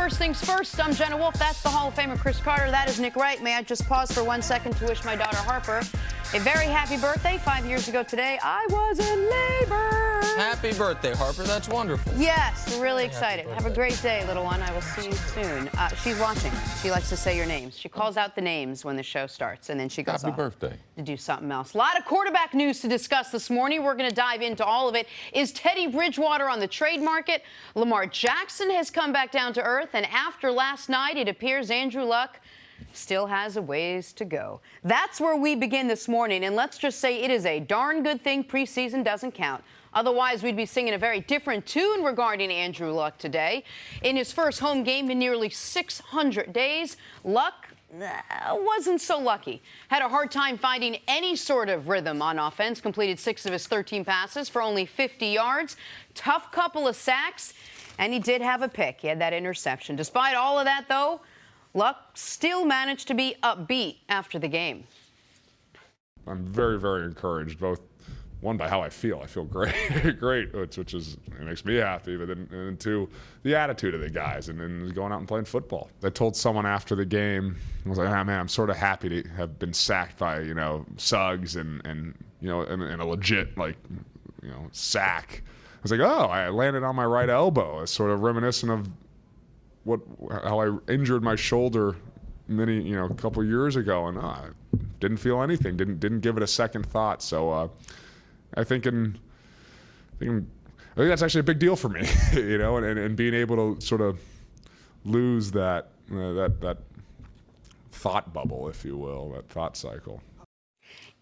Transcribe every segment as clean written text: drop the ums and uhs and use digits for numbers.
first things first. I'm Jenna Wolfe. That's the Hall of Famer Cris Carter. That is Nick Wright. May I just pause for 1 second to wish my daughter Harper a very happy birthday. 5 years ago today, I was in labor. Happy birthday, Harper. That's wonderful. Yes, we're really excited. Have a great day, little one. I will see you soon. She's watching. She likes to say your names. She calls out the names when the show starts, and then she goes off birthday. to do something else. A lot of quarterback news to discuss this morning. We're going to dive into all of it. Is Teddy Bridgewater on the trade market? Lamar Jackson has come back down to earth, and after last night, it appears Andrew Luck still has a ways to go. That's where we begin this morning, and let's just say it is a darn good thing preseason doesn't count. Otherwise, we'd be singing a very different tune regarding Andrew Luck today. In his first home game in nearly 600 days, Luck wasn't so lucky. Had a hard time finding any sort of rhythm on offense. Completed 6 of his 13 passes for only 50 yards. Tough couple of sacks, and he did have a pick. He had that interception. Despite all of that, though, Luck still managed to be upbeat after the game. I'm very, very encouraged, both one by how I feel. I feel great, great, which is it makes me happy. But then, and two, the attitude of the guys, and then going out and playing football. I told someone after the game, I was like, "Ah, man, I'm sort of happy to have been sacked by Suggs and a legit sack." I was like, "Oh, I landed on my right elbow." It's sort of reminiscent of how I injured my shoulder a couple years ago, and I didn't feel anything. Didn't give it a second thought. So. I think that's actually a big deal for me, and being able to sort of lose that thought bubble, if you will, that thought cycle.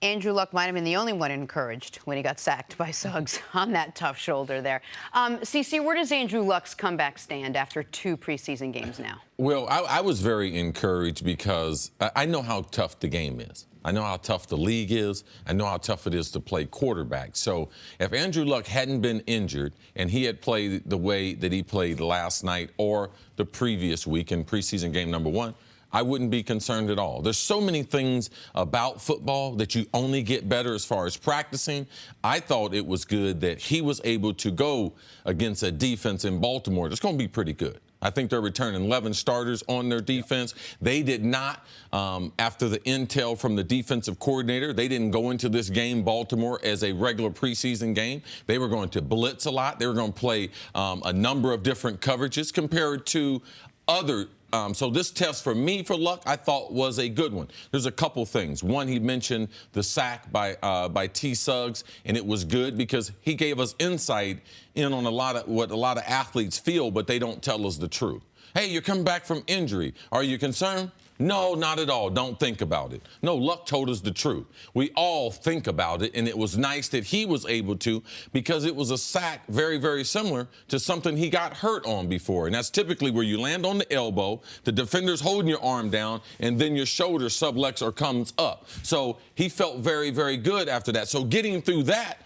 Andrew Luck might have been the only one encouraged when he got sacked by Suggs on that tough shoulder there. CC, where does Andrew Luck's comeback stand after 2 preseason games now? Well, I was very encouraged because I know how tough the game is. I know how tough the league is. I know how tough it is to play quarterback. So if Andrew Luck hadn't been injured and he had played the way that he played last night or the previous week in preseason game number 1, I wouldn't be concerned at all. There's so many things about football that you only get better as far as practicing. I thought it was good that he was able to go against a defense in Baltimore that's going to be pretty good. I think they're returning 11 starters on their defense. They did not, after the intel from the defensive coordinator, they didn't go into this game, Baltimore, as a regular preseason game. They were going to blitz a lot. They were going to play a number of different coverages compared to other. So this test for me, for Luck, I thought was a good one. There's a couple things. One, he mentioned the sack by T. Suggs, and it was good because he gave us insight in on what a lot of athletes feel, but they don't tell us the truth. Hey, you're coming back from injury. Are you concerned? No, not at all. Don't think about it. No, Luck told us the truth. We all think about it, and it was nice that he was able to because it was a sack very, very similar to something he got hurt on before. And that's typically where you land on the elbow, the defender's holding your arm down, and then your shoulder subluxar comes up. So he felt very, very good after that. So getting through that,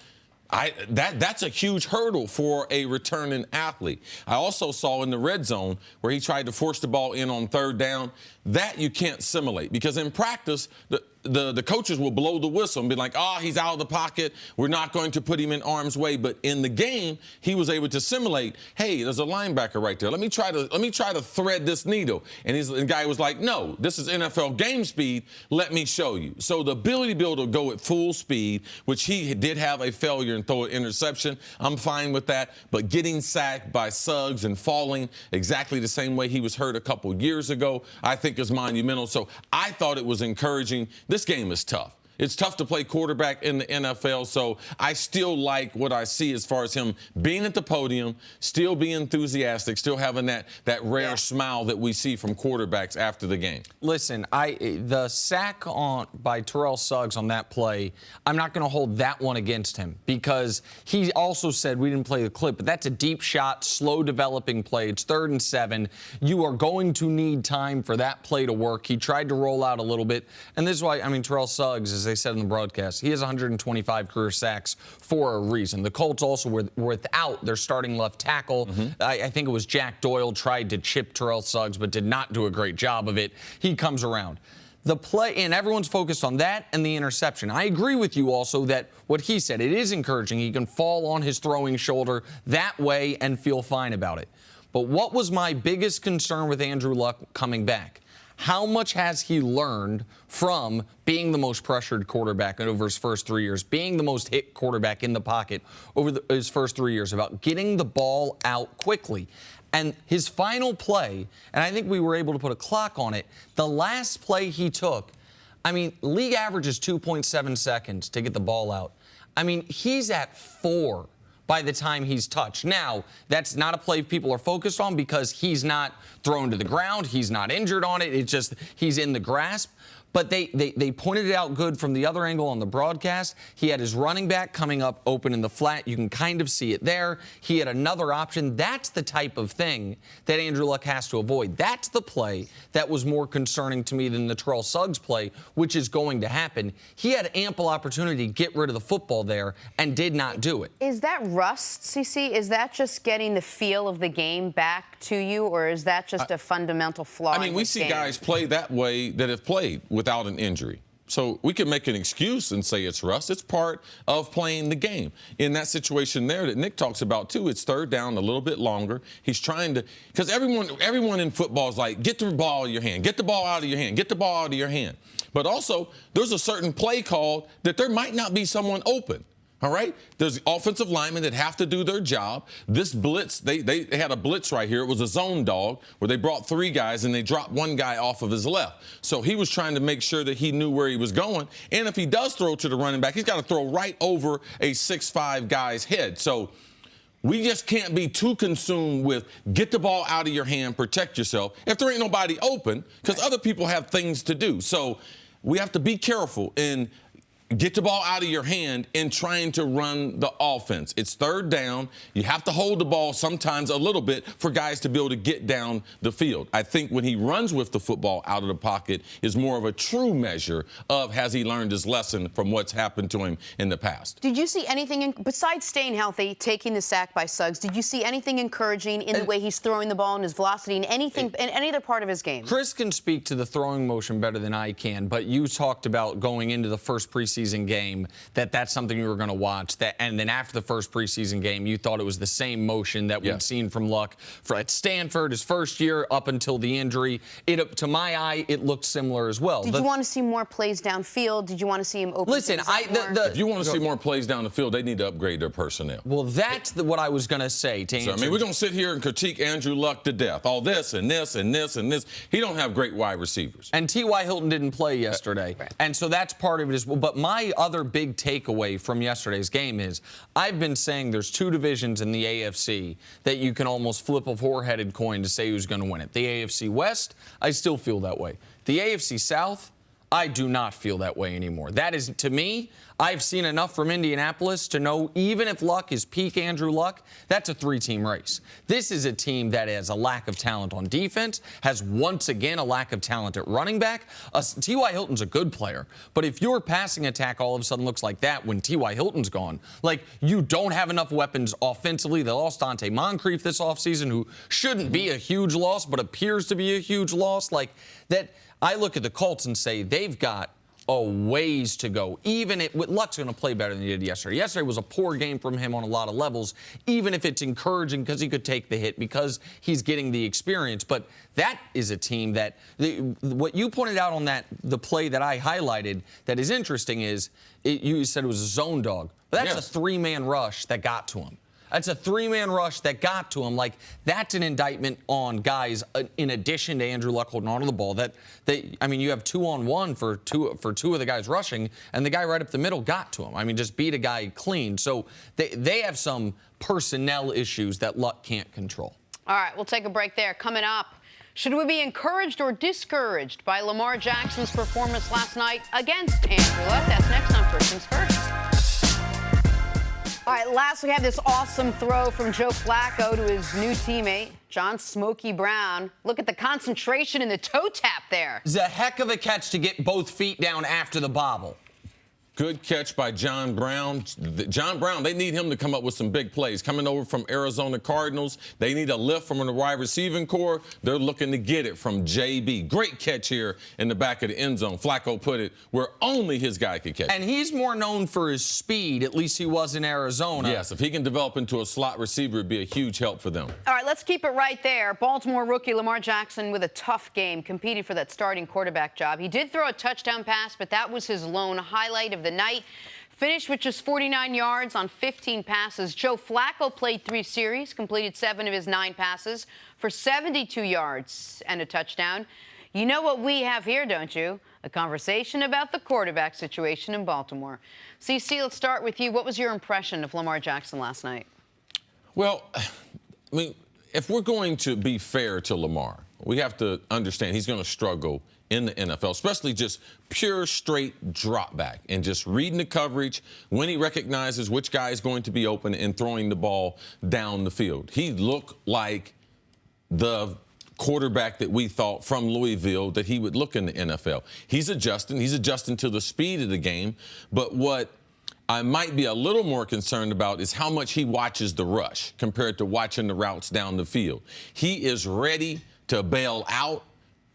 that's a huge hurdle for a returning athlete. I also saw in the red zone where he tried to force the ball in on 3rd down. That you can't simulate because in practice, the coaches will blow the whistle and be like, oh, he's out of the pocket. We're not going to put him in harm's way. But in the game, he was able to simulate, hey, there's a linebacker right there. Let me try to thread this needle. And the guy was like, no, this is NFL game speed. Let me show you. So the ability to be able to go at full speed, which he did have a failure and throw an interception, I'm fine with that. But getting sacked by Suggs and falling exactly the same way he was hurt a couple years ago, I think is monumental. So I thought it was encouraging. This game is tough. It's tough to play quarterback in the NFL, so I still like what I see as far as him being at the podium, still being enthusiastic, still having that rare smile that we see from quarterbacks after the game. Listen, the sack by Terrell Suggs on that play, I'm not going to hold that one against him because he also said we didn't play the clip, but that's a deep shot, slow developing play. It's 3rd and 7. You are going to need time for that play to work. He tried to roll out a little bit, and this is why, Terrell Suggs is they said in the broadcast, he has 125 career sacks for a reason. The Colts also were without their starting left tackle. I think it was Jack Doyle tried to chip Terrell Suggs, but did not do a great job of it. He comes around. The play, and everyone's focused on that and the interception. I agree with you also that what he said, it is encouraging. He can fall on his throwing shoulder that way and feel fine about it. But what was my biggest concern with Andrew Luck coming back? How much has he learned from being the most pressured quarterback over his first 3 years, being the most hit quarterback in the pocket over his first 3 years, about getting the ball out quickly? And his final play, and I think we were able to put a clock on it, the last play he took, I mean, league average is 2.7 seconds to get the ball out. I mean, he's at 4 by the time he's touched. Now, that's not a play people are focused on because he's not thrown to the ground. He's not injured on it. It's just he's in the grasp. But they pointed it out good from the other angle on the broadcast. He had his running back coming up open in the flat. You can kind of see it there. He had another option. That's the type of thing that Andrew Luck has to avoid. That's the play that was more concerning to me than the Terrell Suggs play, which is going to happen. He had ample opportunity to get rid of the football there and did not do it. Is that rust, CC? Is that just getting the feel of the game back to you, or is that just a fundamental flaw? I mean, we see guys play that way that have played without an injury. So we can make an excuse and say it's rust. It's part of playing the game. In that situation there that Nick talks about, too, it's third down a little bit longer. He's trying to – because everyone in football is like, get the ball out of your hand, get the ball out of your hand, get the ball out of your hand. But also, there's a certain play called that there might not be someone open. All right? There's offensive linemen that have to do their job. This blitz, they had a blitz right here. It was a zone dog where they brought 3 guys and they dropped 1 guy off of his left. So he was trying to make sure that he knew where he was going. And if he does throw to the running back, he's got to throw right over a 6'5" guy's head. So we just can't be too consumed with get the ball out of your hand, protect yourself, if there ain't nobody open, because other people have things to do. So we have to be careful in get the ball out of your hand in trying to run the offense. It's third down. You have to hold the ball sometimes a little bit for guys to be able to get down the field. I think when he runs with the football out of the pocket is more of a true measure of has he learned his lesson from what's happened to him in the past. Did you see anything, besides staying healthy, taking the sack by Suggs, did you see anything encouraging in the way he's throwing the ball and his velocity and anything in any other part of his game? Cris can speak to the throwing motion better than I can, but you talked about going into the first preseason game that's something you were going to watch, and then after the first preseason game you thought it was the same motion that we'd seen from Luck at Stanford his first year up until the injury. To my eye, it looked similar as well. Did you want to see more plays downfield? Did you want to see him open? Listen, if you want to see more plays down the field, they need to upgrade their personnel. Well, that's what I was going to say to answer. So, I mean, we're going to sit here and critique Andrew Luck to death. All this and this and this and this. He don't have great wide receivers. And T.Y. Hilton didn't play yesterday. Right. And so that's part of it as well. But my other big takeaway from yesterday's game is I've been saying there's 2 divisions in the AFC that you can almost flip a 4-headed coin to say who's going to win it. The AFC West, I still feel that way. The AFC South, I do not feel that way anymore. That is, to me, I've seen enough from Indianapolis to know even if Luck is peak Andrew Luck, that's a 3-team race. This is a team that has a lack of talent on defense, has once again a lack of talent at running back. T.Y. Hilton's a good player, but if your passing attack all of a sudden looks like that when T.Y. Hilton's gone, like you don't have enough weapons offensively. They lost Dante Moncrief this offseason, who shouldn't be a huge loss, but appears to be a huge loss. Like that, I look at the Colts and say they've got a ways to go. Even if Luck's going to play better than he did yesterday. Yesterday was a poor game from him on a lot of levels, even if it's encouraging because he could take the hit, because he's getting the experience. But that is a team that what you pointed out on the play that I highlighted that is interesting is you said it was a zone dog. But that's a 3-man rush that got to him. That's a 3-man rush that got to him. Like, that's an indictment on guys, in addition to Andrew Luck holding onto the ball, I mean, you have 2-on-1 for two of the guys rushing, and the guy right up the middle got to him. I mean, just beat a guy clean. So they have some personnel issues that Luck can't control. All right, we'll take a break there. Coming up, should we be encouraged or discouraged by Lamar Jackson's performance last night against Andrew Luck? That's next on First Things First. All right, last we have this awesome throw from Joe Flacco to his new teammate, John Smokey Brown. Look at the concentration in the toe tap there. It's a heck of a catch to get both feet down after the bobble. Good catch by John Brown. John Brown, they need him to come up with some big plays. Coming over from Arizona Cardinals, they need a lift from the wide receiving core. They're looking to get it from JB. Great catch here in the back of the end zone. Flacco put it where only his guy could catch it. And he's more known for his speed, at least he was in Arizona. Yes, if he can develop into a slot receiver, it'd be a huge help for them. All right, let's keep it right there. Baltimore rookie Lamar Jackson with a tough game, competing for that starting quarterback job. He did throw a touchdown pass, but that was his lone highlight of the night. Finished with just 49 yards on 15 passes. Joe Flacco played 3 series, completed 7 of his 9 passes for 72 yards and a touchdown. You know what we have here, don't you? A conversation about the quarterback situation in Baltimore. CC, let's start with you. What was your impression of Lamar Jackson last night? Well, I mean, if we're going to be fair to Lamar, we have to understand he's going to struggle in the NFL, especially just pure straight drop back and just reading the coverage when he recognizes which guy is going to be open and throwing the ball down the field. He looked like the quarterback that we thought from Louisville that he would look in the NFL. He's adjusting to the speed of the game, but what I might be a little more concerned about is how much he watches the rush compared to watching the routes down the field. He is ready to bail out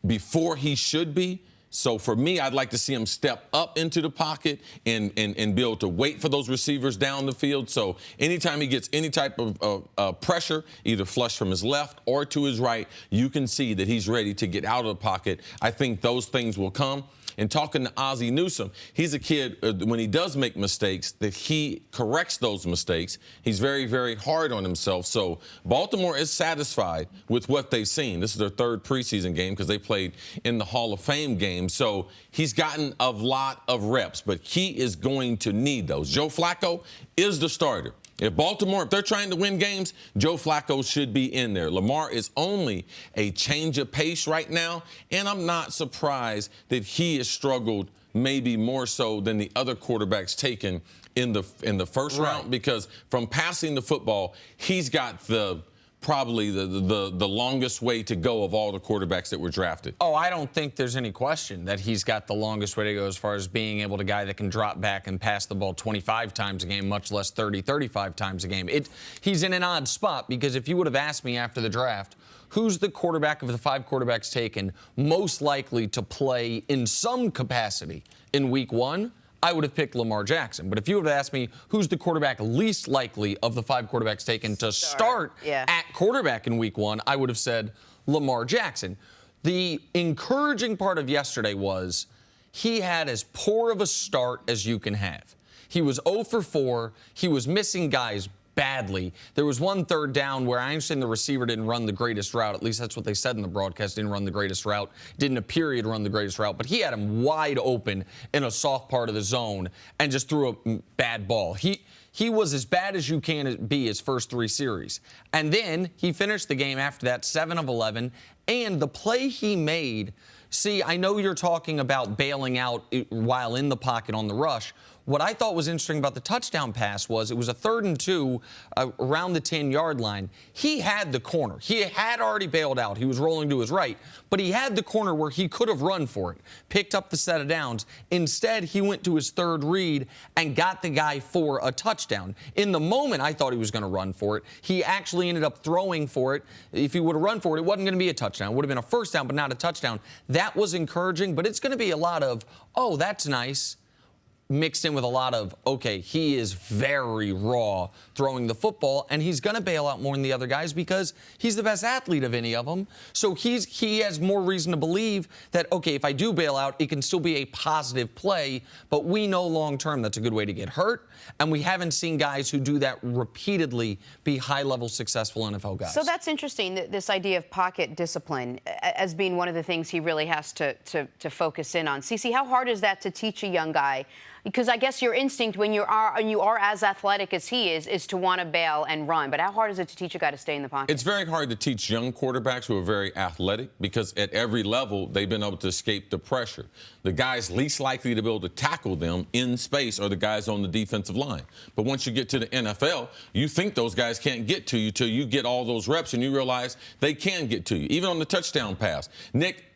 before he should be. So for me, I'd like to see him step up into the pocket and be able to wait for those receivers down the field. So anytime he gets any type of pressure, either flush from his left or to his right, you can see that he's ready to get out of the pocket. I think those things will come. And talking to Ozzie Newsome, he's a kid, when he does make mistakes, that he corrects those mistakes. He's very, very hard on himself. So Baltimore is satisfied with what they've seen. This is their 3rd preseason game because they played in the Hall of Fame game. So he's gotten a lot of reps, but he is going to need those. Joe Flacco is the starter. If Baltimore, if they're trying to win games, Joe Flacco should be in there. Lamar is only a change of pace right now, and I'm not surprised that he has struggled maybe more so than the other quarterbacks taken in the first round, because from passing the football, he's got probably the longest way to go of all the quarterbacks that were drafted. Oh, I don't think there's any question that he's got the longest way to go as far as being able to guy that can drop back and pass the ball 25 times a game, much less 30, 35 times a game. He's in an odd spot because if you would have asked me after the draft, who's the quarterback of the 5 quarterbacks taken most likely to play in some capacity in week 1, I would have picked Lamar Jackson. But if you would have asked me who's the quarterback least likely of the 5 quarterbacks taken to start at quarterback in week 1, I would have said Lamar Jackson. The encouraging part of yesterday was he had as poor of a start as you can have. He was 0 for 4. He was missing guys badly. There was 1 3rd down where I understand the receiver didn't run the greatest route. At least that's what they said in the broadcast. Didn't run the greatest route. Didn't appear he'd run the greatest route. But he had him wide open in a soft part of the zone and just threw a bad ball. He was as bad as you can be his first 3 series. And then he finished the game after that 7 of 11. And the play he made, see, I know you're talking about bailing out while in the pocket on the rush. What I thought was interesting about the touchdown pass was it was a 3rd and 2 around the 10-yard line. He had the corner. He had already bailed out. He was rolling to his right, but he had the corner where he could have run for it, picked up the set of downs. Instead, he went to his 3rd read and got the guy for a touchdown. In the moment, I thought he was going to run for it. He actually ended up throwing for it. If he would have run for it, it wasn't going to be a touchdown. It would have been a first down, but not a touchdown. That was encouraging, but it's going to be a lot of, oh, that's nice, mixed in with a lot of, okay, he is very raw throwing the football, and he's going to bail out more than the other guys because he's the best athlete of any of them. So he has more reason to believe that, okay, if I do bail out, it can still be a positive play, but we know long-term that's a good way to get hurt, and we haven't seen guys who do that repeatedly be high-level successful NFL guys. So that's interesting, this idea of pocket discipline as being one of the things he really has to focus in on. CC, how hard is that to teach a young guy? Because I guess your instinct when you are as athletic as he is to want to bail and run. But how hard is it to teach a guy to stay in the pocket? It's very hard to teach young quarterbacks who are very athletic because at every level they've been able to escape the pressure. The guys least likely to be able to tackle them in space are the guys on the defensive line. But once you get to the NFL, you think those guys can't get to you till you get all those reps and you realize they can get to you. Even on the touchdown pass. Nick,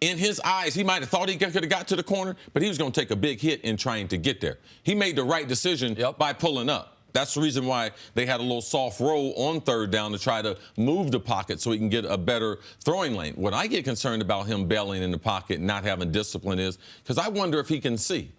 in his eyes, he might have thought he could have got to the corner, but he was going to take a big hit in trying to get there. He made the right decision by pulling up. That's the reason why they had a little soft roll on third down to try to move the pocket so he can get a better throwing lane. What I get concerned about him bailing in the pocket and not having discipline is because I wonder if he can see.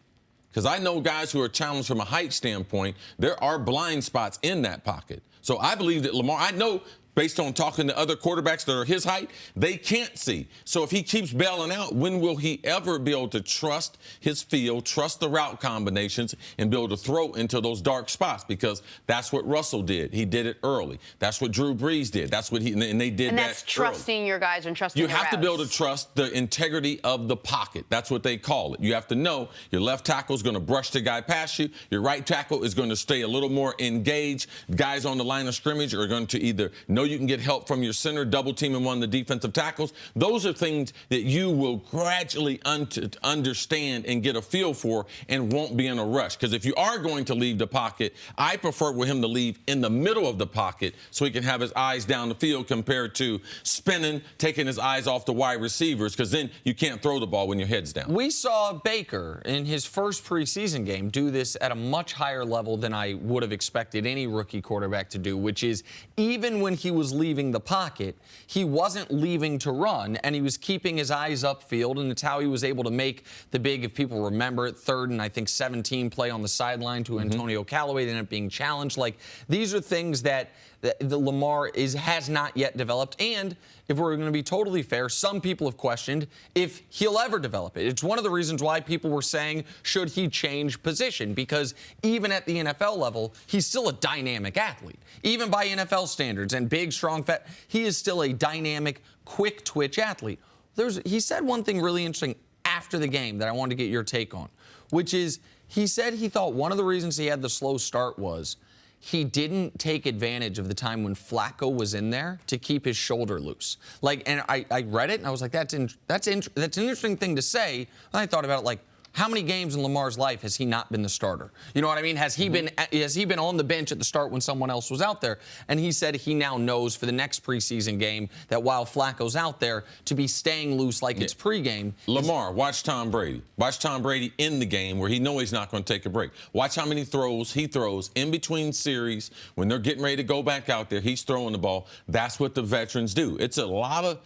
Because I know guys who are challenged from a height standpoint, there are blind spots in that pocket. So I believe that Lamar, I know based on talking to other quarterbacks that are his height, they can't see. So if he keeps bailing out, when will he ever be able to trust his field, trust the route combinations, and be able to throw into those dark spots? Because that's what Russell did. He did it early. That's what Drew Brees did. That's what and they did that. And that's trusting early. Your guys and trusting You your have to be able routes. to trust the integrity of the pocket. That's what they call it. You have to know your left tackle is going to brush the guy past you. Your right tackle is going to stay a little more engaged. Guys on the line of scrimmage are going to either know you can get help from your center, double teaming one of the defensive tackles. Those are things that you will gradually understand and get a feel for and won't be in a rush. Because if you are going to leave the pocket, I prefer with him to leave in the middle of the pocket so he can have his eyes down the field compared to spinning, taking his eyes off the wide receivers, because then you can't throw the ball when your head's down. We saw Baker in his first preseason game do this at a much higher level than I would have expected any rookie quarterback to do, which is even when he was leaving the pocket, he wasn't leaving to run, and he was keeping his eyes upfield, and it's how he was able to make the big, if people remember it, 3rd and I think 17 play on the sideline to Antonio Callaway. They ended up being challenged. Like, these are things that the Lamar has not yet developed, and if we're going to be totally fair, some people have questioned if he'll ever develop it. It's one of the reasons why people were saying, should he change position? Because even at the NFL level, he's still a dynamic athlete. Even by NFL standards and big, strong, fat, he is still a dynamic, quick twitch athlete. He said one thing really interesting after the game that I wanted to get your take on, which is he said he thought one of the reasons he had the slow start was he didn't take advantage of the time when Flacco was in there to keep his shoulder loose. Like, and I read it and I was like, that's an interesting thing to say. And I thought about it like, how many games in Lamar's life has he not been the starter? You know what I mean? Has he been on the bench at the start when someone else was out there? And he said he now knows for the next preseason game that while Flacco's out there, to be staying loose like it's pregame. Lamar, watch Tom Brady. Watch Tom Brady in the game where he knows he's not going to take a break. Watch how many throws he throws in between series when they're getting ready to go back out there. He's throwing the ball. That's what the veterans do. It's a lot of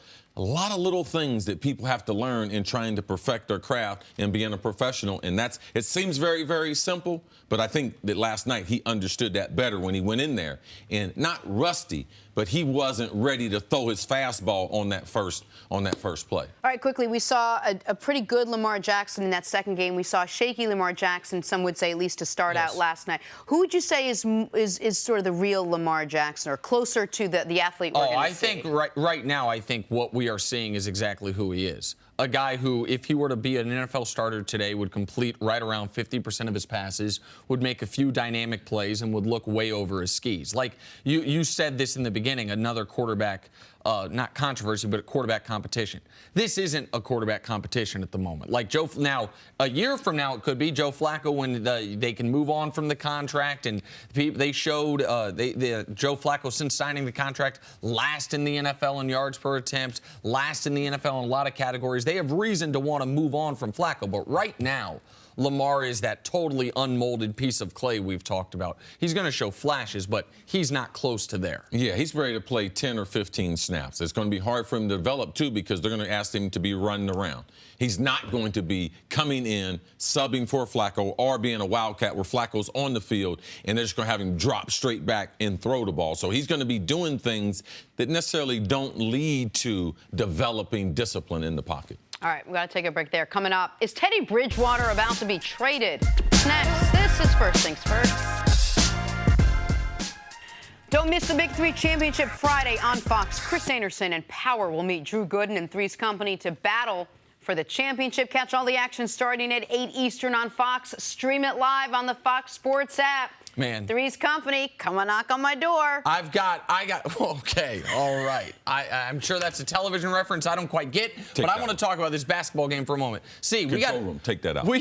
little things that people have to learn in trying to perfect their craft and being a professional. And it seems very, very simple, but I think that last night he understood that better when he went in there. And not rusty, but he wasn't ready to throw his fastball on that first play. All right, quickly, we saw a pretty good Lamar Jackson in that second game. We saw shaky Lamar Jackson, some would say, at least to start out last night. Who would you say is sort of the real Lamar Jackson or closer to the athlete we're going to see? I think right now, I think what we are seeing is exactly who he is. A guy who, if he were to be an NFL starter today, would complete right around 50% of his passes, would make a few dynamic plays, and would look way over his skis. Like you said this in the beginning, another quarterback, not controversy, but a quarterback competition. This isn't a quarterback competition at the moment. Like now, a year from now, it could be Joe Flacco when they can move on from the contract, and they showed Joe Flacco since signing the contract last in the NFL in yards per attempt, last in the NFL in a lot of categories. They have reason to want to move on from Flacco, but right now, Lamar is that totally unmolded piece of clay we've talked about. He's going to show flashes, but he's not close to there. Yeah, he's ready to play 10 or 15 snaps. It's going to be hard for him to develop, too, because they're going to ask him to be running around. He's not going to be coming in, subbing for Flacco, or being a wildcat where Flacco's on the field, and they're just going to have him drop straight back and throw the ball. So he's going to be doing things that necessarily don't lead to developing discipline in the pocket. All right, we got to take a break there. Coming up, is Teddy Bridgewater about to be traded? Next, this is First Things First. Don't miss the Big Three Championship Friday on Fox. Chris Anderson and Power will meet Drew Gooden and Three's Company to battle for the championship. Catch all the action starting at 8 Eastern on Fox. Stream it live on the Fox Sports app. Man. Three's Company, come and knock on my door. Okay, all right. I'm sure that's a television reference I don't quite get, but I want to talk about this basketball game for a moment. See, Take that out. We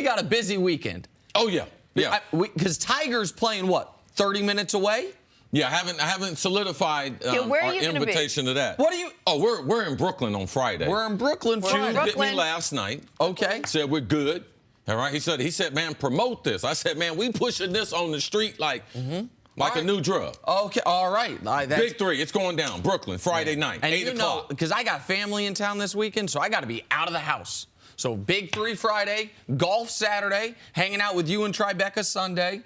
got a busy weekend. Oh, yeah. Yeah. Because Tiger's playing, 30 minutes away? Yeah, I haven't solidified where are our you gonna be? invitation to that. What are you? Oh, we're in Brooklyn on Friday. We're in Brooklyn Friday. Hit me last night. Okay. Said we're good. All right. He said, man, promote this. I said, man, we pushing this on the street like a new drug. Okay. All right. Big 3. It's going down. Brooklyn, Friday night, and 8 o'clock. Because I got family in town this weekend, so I got to be out of the house. So Big 3 Friday, golf Saturday, hanging out with you and Tribeca Sunday.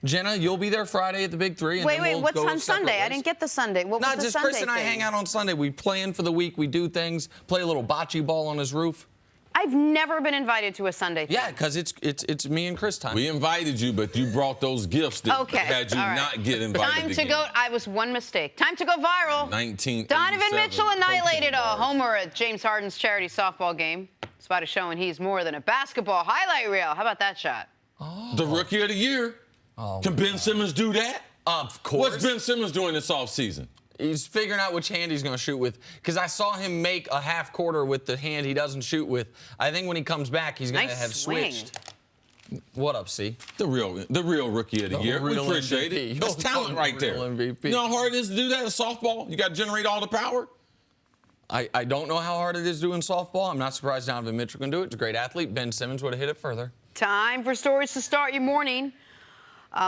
Jenna, you'll be there Friday at the Big 3. And Wait, then wait, we'll what's go on Sunday? ways. I didn't get the Sunday. What was the just Sunday Chris and I thing? hang out on Sunday. We plan for the week. We do things. Play a little bocce ball on his roof. I've never been invited to a Sunday thing. Yeah, because it's me and Chris time. We invited you, but you brought those gifts that had you not get invited Time to again. go. I was one mistake. Time to go viral. 1987 Donovan Mitchell annihilated a Pokemon. homer at James Harden's charity softball game. Spot showing he's more than a basketball highlight reel. How about that shot? The Rookie of the Year. Can Ben Simmons do that? Of course. What's Ben Simmons doing this offseason? He's figuring out which hand he's going to shoot with. Because I saw him make a half quarter with the hand he doesn't shoot with. I think when he comes back, he's going to have swing. switched. What up, C? The real Rookie of the Year. We real appreciate MVP. it. That's talent right there. Real MVP. You know how hard it is to do that in softball? You got to generate all the power. I don't know how hard it is doing softball. I'm not surprised Donovan Mitchell can do it. He's a great athlete. Ben Simmons would have hit it further. Time for stories to start your morning.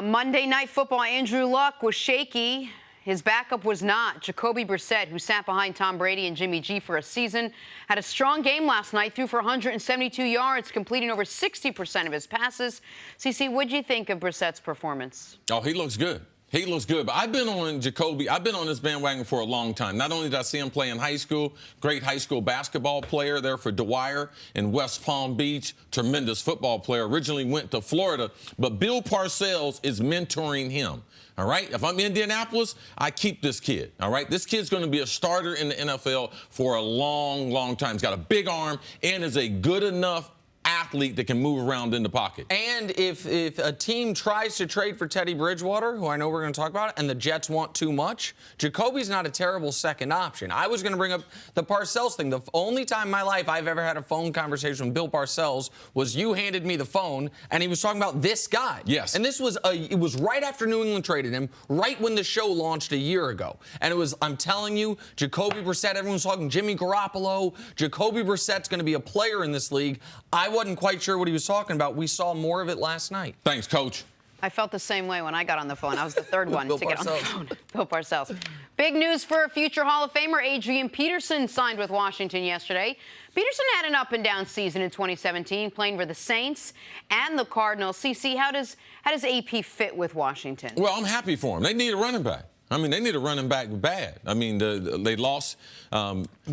Monday Night Football, Andrew Luck was shaky. His backup was not. Jacoby Brissett, who sat behind Tom Brady and Jimmy G for a season, had a strong game last night, threw for 172 yards, completing over 60% of his passes. CC, what'd you think of Brissett's performance? Oh, he looks good. He looks good. But I've been on Jacoby. I've been on this bandwagon for a long time. Not only did I see him play in high school, great high school basketball player there for Dwyer in West Palm Beach, tremendous football player. Originally went to Florida, but Bill Parcells is mentoring him. All right? If I'm Indianapolis, I keep this kid. All right? This kid's going to be a starter in the NFL for a long, long time. He's got a big arm and is a good enough athlete that can move around in the pocket. And if a team tries to trade for Teddy Bridgewater, who I know we're going to talk about, and the Jets want too much, Jacoby's not a terrible second option. I was going to bring up the Parcells thing. The only time in my life I've ever had a phone conversation with Bill Parcells was you handed me the phone, and he was talking about this guy. Yes. And this was it was right after New England traded him, right when the show launched a year ago. And it was, I'm telling you, Jacoby Brissett, everyone's talking Jimmy Garoppolo. Jacoby Brissett's going to be a player in this league. I wasn't quite sure what he was talking about. We saw more of it last night. Thanks, Coach. I felt the same way when I got on the phone. I was the third one to get on the Parcells. phone. Bill Parcells. Big news for future Hall of Famer Adrian Peterson signed with Washington yesterday. Peterson had an up-and-down season in 2017, playing for the Saints and the Cardinals. CC, how does AP fit with Washington? Well, I'm happy for him. They need a running back. I mean, they need a running back bad. I mean, they lost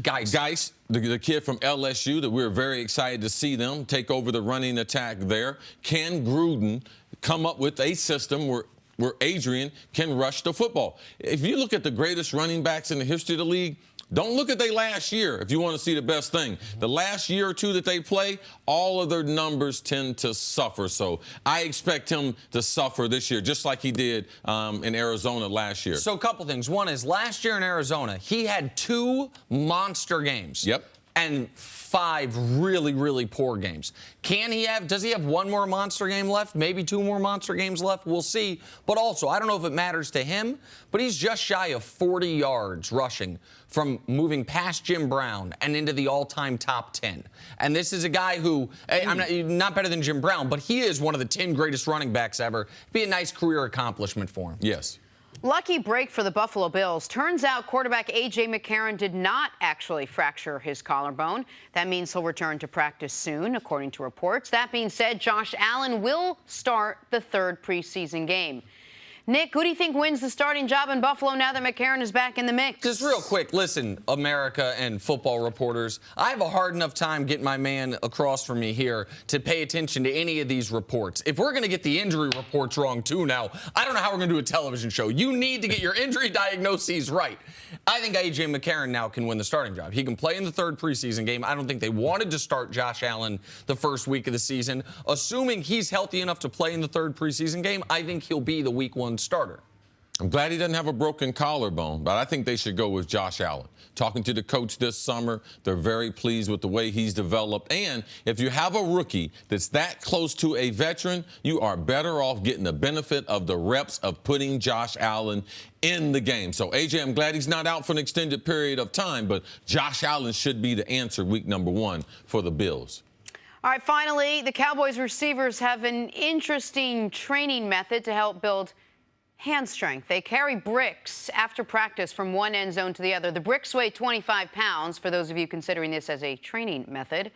Geis, the kid from LSU, that we're very excited to see them take over the running attack there. Ken Gruden come up with a system where Adrian can rush the football. If you look at the greatest running backs in the history of the league, don't look at their last year if you want to see the best thing. The last year or two that they play, all of their numbers tend to suffer. So I expect him to suffer this year, just like he did in Arizona last year. So a couple things. One is last year in Arizona, he had 2 monster games. Yep. And 5 really, really poor games. Does he have 1 more monster game left? Maybe 2 more monster games left? We'll see. But also, I don't know if it matters to him, but he's just shy of 40 yards rushing from moving past Jim Brown and into the all-time top 10. And this is a guy who, I'm not better than Jim Brown, but he is one of the 10 greatest running backs ever. It'd be a nice career accomplishment for him. Yes. Lucky break for the Buffalo Bills. Turns out quarterback A.J. McCarron did not actually fracture his collarbone. That means he'll return to practice soon, according to reports. That being said, Josh Allen will start the 3rd preseason game. Nick, who do you think wins the starting job in Buffalo now that McCarron is back in the mix? Just real quick, listen, America and football reporters, I have a hard enough time getting my man across from me here to pay attention to any of these reports. If we're going to get the injury reports wrong, too, now, I don't know how we're going to do a television show. You need to get your injury diagnoses right. I think A.J. McCarron now can win the starting job. He can play in the 3rd preseason game. I don't think they wanted to start Josh Allen the first week of the season. Assuming he's healthy enough to play in the 3rd preseason game, I think he'll be the week 1 starter. I'm glad he doesn't have a broken collarbone, but I think they should go with Josh Allen. Talking to the coach this summer, they're very pleased with the way he's developed. And if you have a rookie that's that close to a veteran, you are better off getting the benefit of the reps of putting Josh Allen in the game. So, AJ, I'm glad he's not out for an extended period of time, but Josh Allen should be the answer week number 1 for the Bills. All right, finally, the Cowboys receivers have an interesting training method to help build hand strength. They carry bricks after practice from one end zone to the other. The bricks weigh 25 pounds, for those of you considering this as a training method.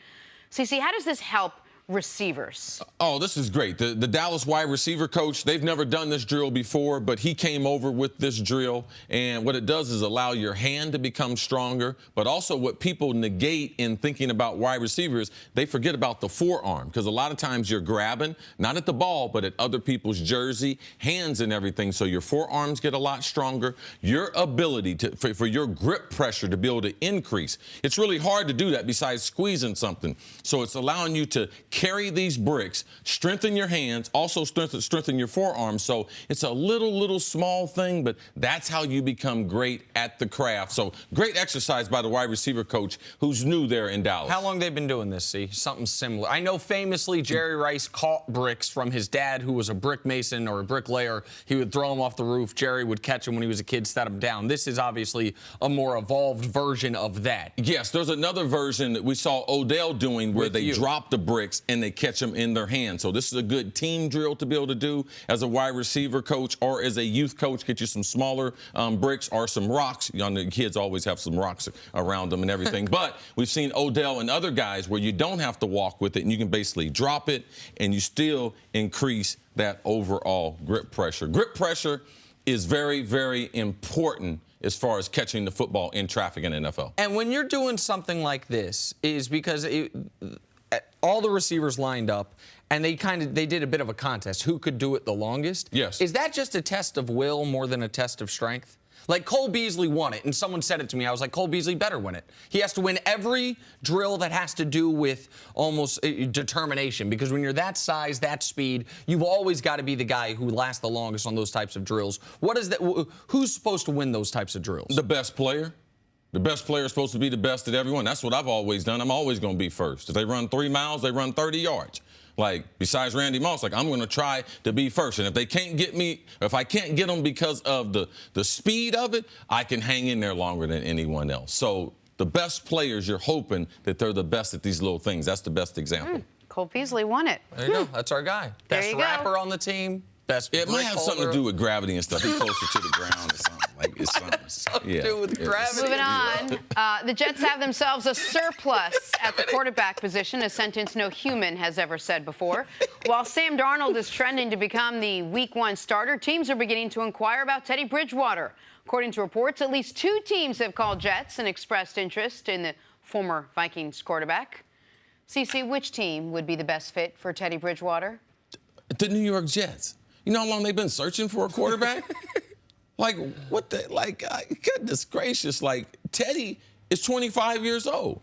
CC, how does this help receivers? Oh, this is great. The Dallas wide receiver coach, they've never done this drill before, but he came over with this drill. And what it does is allow your hand to become stronger, but also what people negate in thinking about wide receivers, they forget about the forearm, because a lot of times you're grabbing, not at the ball, but at other people's jersey, hands and everything. So your forearms get a lot stronger. Your ability for your grip pressure to be able to increase. It's really hard to do that besides squeezing something. So it's allowing you to carry these bricks, strengthen your hands, also strengthen your forearms. So it's a little small thing, but that's how you become great at the craft. So great exercise by the wide receiver coach who's new there in Dallas. How long they've been doing this, see? Something similar. I know famously Jerry Rice caught bricks from his dad, who was a brick mason or a bricklayer. He would throw them off the roof. Jerry would catch them when he was a kid, set them down. This is obviously a more evolved version of that. Yes, there's another version that we saw Odell doing where they drop the bricks and they catch them in their hand. So this is a good team drill to be able to do as a wide receiver coach or as a youth coach. Get you some smaller bricks or some rocks. You know, the kids always have some rocks around them and everything. But we've seen Odell and other guys where you don't have to walk with it and you can basically drop it and you still increase that overall grip pressure. Grip pressure is very, very important as far as catching the football in traffic in the NFL. And when you're doing something like this is because all the receivers lined up, and they did a bit of a contest. Who could do it the longest? Yes. Is that just a test of will more than a test of strength? Like Cole Beasley won it, and someone said it to me. I was like, Cole Beasley better win it. He has to win every drill that has to do with almost determination, because when you're that size, that speed, you've always got to be the guy who lasts the longest on those types of drills. What is that? Who's supposed to win those types of drills? The best player. The best player is supposed to be the best at everyone. That's what I've always done. I'm always going to be first. If they run 3 miles, they run 30 yards. Like, besides Randy Moss, like, I'm going to try to be first. And if they can't get me, if I can't get them because of the speed of it, I can hang in there longer than anyone else. So the best players, you're hoping that they're the best at these little things. That's the best example. Cole Beasley won it. There you go. That's our guy. There Best you go. rapper on the team. Best It might have something to do with gravity and stuff. He's closer to the ground or something. Like, it's something to do with gravity. Moving on, the Jets have themselves a surplus at the quarterback position, a sentence no human has ever said before. While Sam Darnold is trending to become the Week 1 starter, teams are beginning to inquire about Teddy Bridgewater. According to reports, at least 2 teams have called Jets and expressed interest in the former Vikings quarterback. CC, which team would be the best fit for Teddy Bridgewater? The New York Jets. You know how long they've been searching for a quarterback? Like, what the, like, goodness gracious, like, Teddy is 25 years old.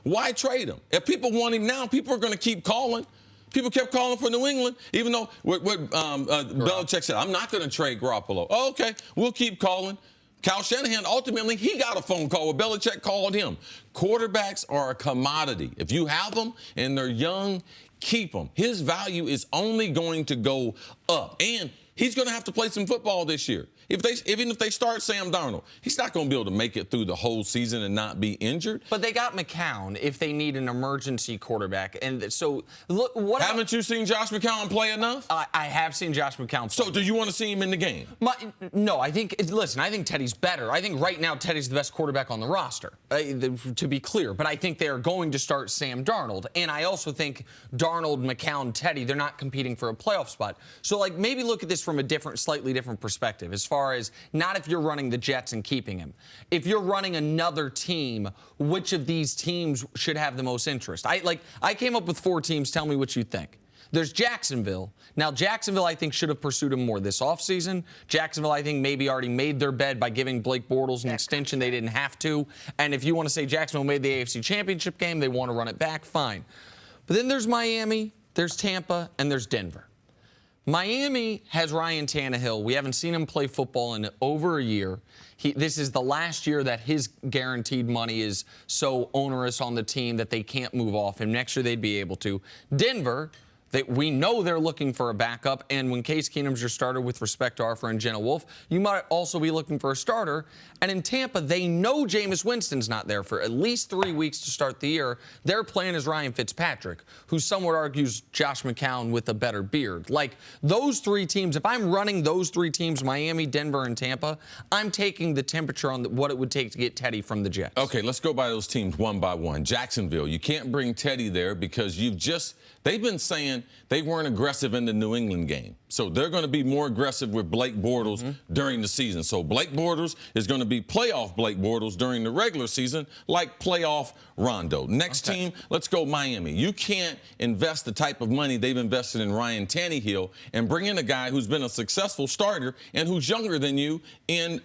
Why trade him? If people want him now, people are going to keep calling. People kept calling for New England, even though what Belichick said, I'm not going to trade Garoppolo. Oh, okay, we'll keep calling. Kyle Shanahan, ultimately, he got a phone call where Belichick called him. Quarterbacks are a commodity. If you have them and they're young, keep him. His value is only going to go up. And he's going to have to play some football this year. Even if they start Sam Darnold, he's not going to be able to make it through the whole season and not be injured. But they got McCown if they need an emergency quarterback. And so, look, Haven't you seen Josh McCown play enough? I have seen Josh McCown play. So do you want to see him in the game? No, I think Teddy's better. I think right now Teddy's the best quarterback on the roster, to be clear. But I think they are going to start Sam Darnold. And I also think Darnold, McCown, Teddy, they're not competing for a playoff spot. So, like, maybe look at this from a slightly different perspective, as far as not if you're running the Jets and keeping him. If you're running another team, which of these teams should have the most interest? I came up with 4 teams. Tell me what you think. There's Jacksonville. Now, Jacksonville, I think, should have pursued him more this offseason. Jacksonville, I think, maybe already made their bed by giving Blake Bortles an extension. They didn't have to. And if you want to say Jacksonville made the AFC Championship game, they want to run it back, fine. But then there's Miami, there's Tampa, and there's Denver. Miami has Ryan Tannehill. We haven't seen him play football in over a year. This is the last year that his guaranteed money is so onerous on the team that they can't move off him. Next year, they'd be able to. Denver, we know they're looking for a backup, and when Case Keenum's your starter, with respect to our friend Jenna Wolfe, you might also be looking for a starter. And in Tampa, they know Jameis Winston's not there for at least 3 weeks to start the year. Their plan is Ryan Fitzpatrick, who some would argue is Josh McCown with a better beard. Like, those three teams, if I'm running those three teams, Miami, Denver, and Tampa, I'm taking the temperature on what it would take to get Teddy from the Jets. Okay, let's go by those teams one by one. Jacksonville, you can't bring Teddy there because they've been saying they weren't aggressive in the New England game. So they're going to be more aggressive with Blake Bortles during the season. So Blake Bortles is going to be playoff Blake Bortles during the regular season, like playoff Rondo. Next team, let's go Miami. You can't invest the type of money they've invested in Ryan Tannehill and bring in a guy who's been a successful starter and who's younger than you in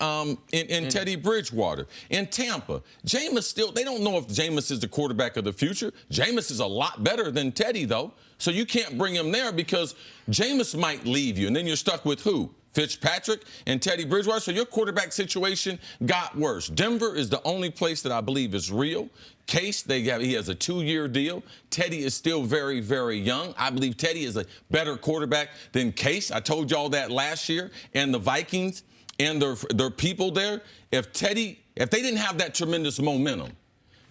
Teddy Bridgewater. In Tampa, Jameis they don't know if Jameis is the quarterback of the future. Jameis is a lot better than Teddy, though. So you can't bring him there because Jameis might leave you, and then you're stuck with who? Fitzpatrick and Teddy Bridgewater. So your quarterback situation got worse. Denver is the only place that I believe is real. Case, he has a 2-year deal. Teddy is still very, very young. I believe Teddy is a better quarterback than Case. I told y'all that last year. And the Vikings and their people there, if they didn't have that tremendous momentum,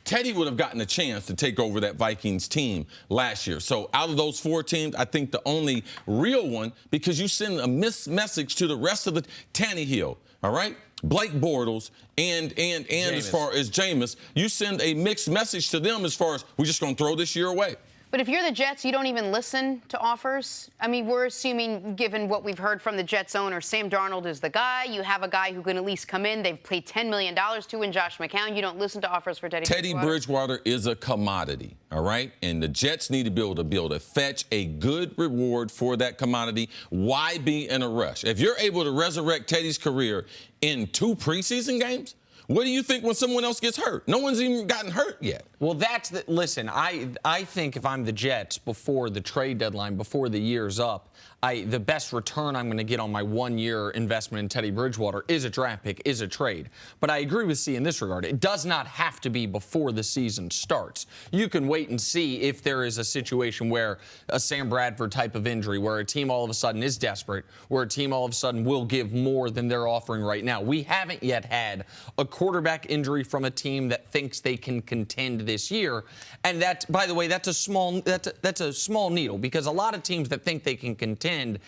Teddy would have gotten a chance to take over that Vikings team last year. So out of those 4 teams, I think the only real one, because you send a message to the rest of the Tannehill, all right? Blake Bortles and as far as Jameis, you send a mixed message to them as far as we're just going to throw this year away. But if you're the Jets, you don't even listen to offers? I mean, we're assuming, given what we've heard from the Jets owner, Sam Darnold is the guy. You have a guy who can at least come in. They've paid $10 million to in Josh McCown. You don't listen to offers for Teddy Bridgewater is a commodity, all right? And the Jets need to be able to fetch a good reward for that commodity. Why be in a rush? If you're able to resurrect Teddy's career in 2 preseason games, what do you think when someone else gets hurt? No one's even gotten hurt yet. Well, listen, I think if I'm the Jets before the trade deadline, before the year's up, the best return I'm going to get on my 1-year investment in Teddy Bridgewater is a draft pick, is a trade. But I agree with C in this regard. It does not have to be before the season starts. You can wait and see if there is a situation where a Sam Bradford type of injury, where a team all of a sudden is desperate, where a team all of a sudden will give more than they're offering right now. We haven't yet had a quarterback injury from a team that thinks they can contend this year. And that, by the way, that's a small needle, because a lot of teams that think they can contend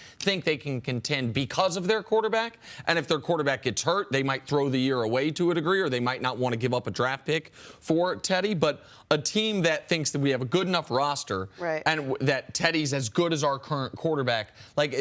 because of their quarterback. And if their quarterback gets hurt, they might throw the year away to a degree, or they might not want to give up a draft pick for Teddy. But a team that thinks that we have a good enough roster, right, and that Teddy's as good as our current quarterback, like,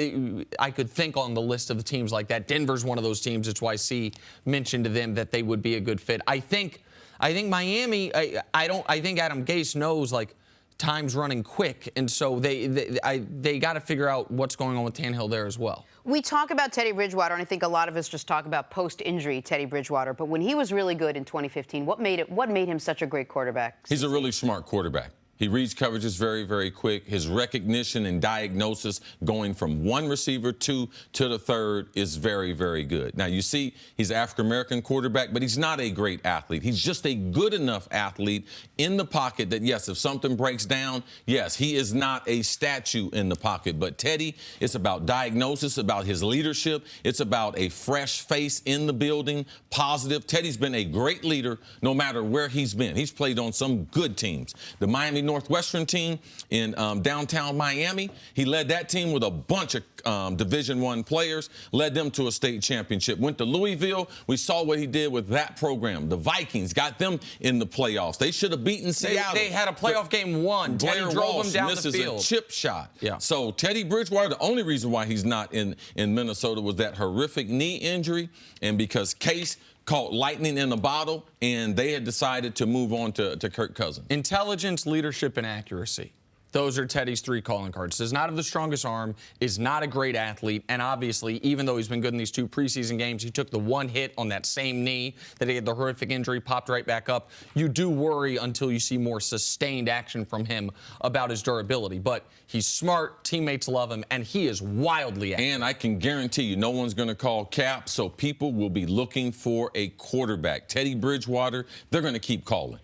I could think on the list of the teams like that. Denver's one of those teams. It's why C mentioned to them that they would be a good fit. I think Miami, I think Adam Gase knows, like, time's running quick, and so they got to figure out what's going on with Tannehill there as well. We talk about Teddy Bridgewater, and I think a lot of us just talk about post-injury Teddy Bridgewater. But when he was really good in 2015, what made him such a great quarterback? He's a really smart quarterback. He reads coverages very, very quick. His recognition and diagnosis going from one receiver to the third is very, very good. Now, you see, he's an African-American quarterback, but he's not a great athlete. He's just a good enough athlete in the pocket that, yes, if something breaks down, yes, he is not a statue in the pocket. But Teddy, it's about diagnosis, about his leadership. It's about a fresh face in the building, positive. Teddy's been a great leader no matter where he's been. He's played on some good teams. The Miami Northwestern team in downtown Miami, he led that team with a bunch of Division I players, led them to a state championship. Went to Louisville. We saw what he did with that program. The Vikings got them in the playoffs. They should have beaten Seattle. They had a playoff game won. Teddy drove them down the field. A chip shot. Yeah. So Teddy Bridgewater, the only reason why he's not in Minnesota was that horrific knee injury, and because Case caught lightning in a bottle, and they had decided to move on to Kirk Cousins. Intelligence, leadership, and accuracy. Those are Teddy's 3 calling cards. Does not have the strongest arm, is not a great athlete, and obviously, even though he's been good in these 2 preseason games, he took the 1 hit on that same knee that he had the horrific injury, popped right back up. You do worry until you see more sustained action from him about his durability. But he's smart, teammates love him, and he is wildly active. And I can guarantee you no one's going to call cap, so people will be looking for a quarterback. Teddy Bridgewater, they're going to keep calling.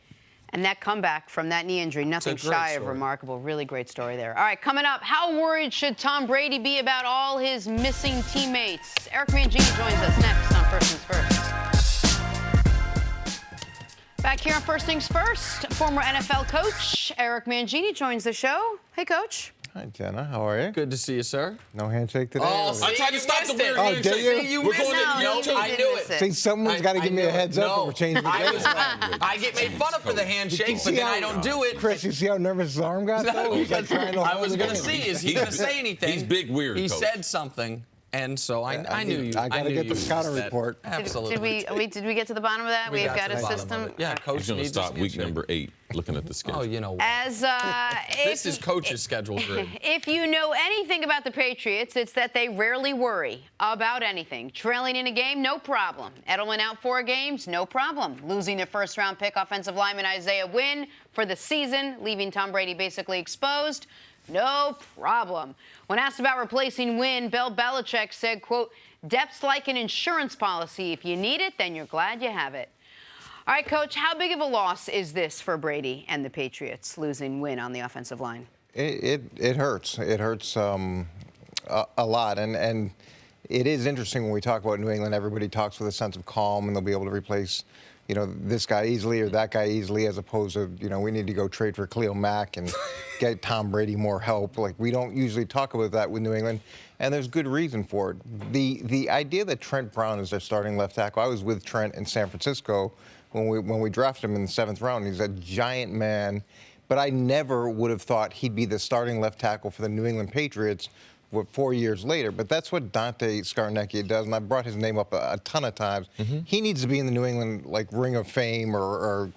And that comeback from that knee injury, nothing shy of remarkable. Really great story there. All right, coming up, how worried should Tom Brady be about all his missing teammates? Eric Mangini joins us next on First Things First. Back here on First Things First, former NFL coach Eric Mangini joins the show. Hey, Coach. Hi, Jenna. How are you? Good to see you, sir. No handshake today? Oh, I tried to stop the weird Oh, handshake. did you? You missed it. I knew it. See, someone's got to give me a heads up if we're changing the game. I get made fun of for the handshake, but then I don't do it. Chris, you see how nervous his arm got? No, Like I was going to see, is he going to say anything? He's big weird, He Coach. said something, and so I knew you. I got to get the scouting that. report. Absolutely. Did we get to the bottom of that? We've got a system. Yeah, Coach He's going to needs stop his week handshake. number 8 looking at the schedule. Oh, you know what? As This is Coach's schedule grid. If you know anything about the Patriots, it's that they rarely worry about anything. Trailing in a game, no problem. Edelman out 4 games, no problem. Losing their first-round pick offensive lineman Isaiah Wynn for the season, leaving Tom Brady basically exposed, no problem. When asked about replacing Wynn, Bill Belichick said, quote, "Depth's like an insurance policy. If you need it, then you're glad you have it." All right, Coach, how big of a loss is this for Brady and the Patriots, losing Wynn on the offensive line? It hurts. It hurts a lot. And it is interesting when we talk about New England, everybody talks with a sense of calm and they'll be able to replace, this guy easily or that guy easily, as opposed to, we need to go trade for Khalil Mack and get Tom Brady more help. Like, we don't usually talk about that with New England, and there's good reason for it. The idea that Trent Brown is their starting left tackle, I was with Trent in San Francisco when we drafted him in the 7th round. He's a giant man, but I never would have thought he'd be the starting left tackle for the New England Patriots 4 years later. But that's what Dante Scarnecchia does, and I brought his name up a ton of times. He needs to be in the New England Ring of Fame or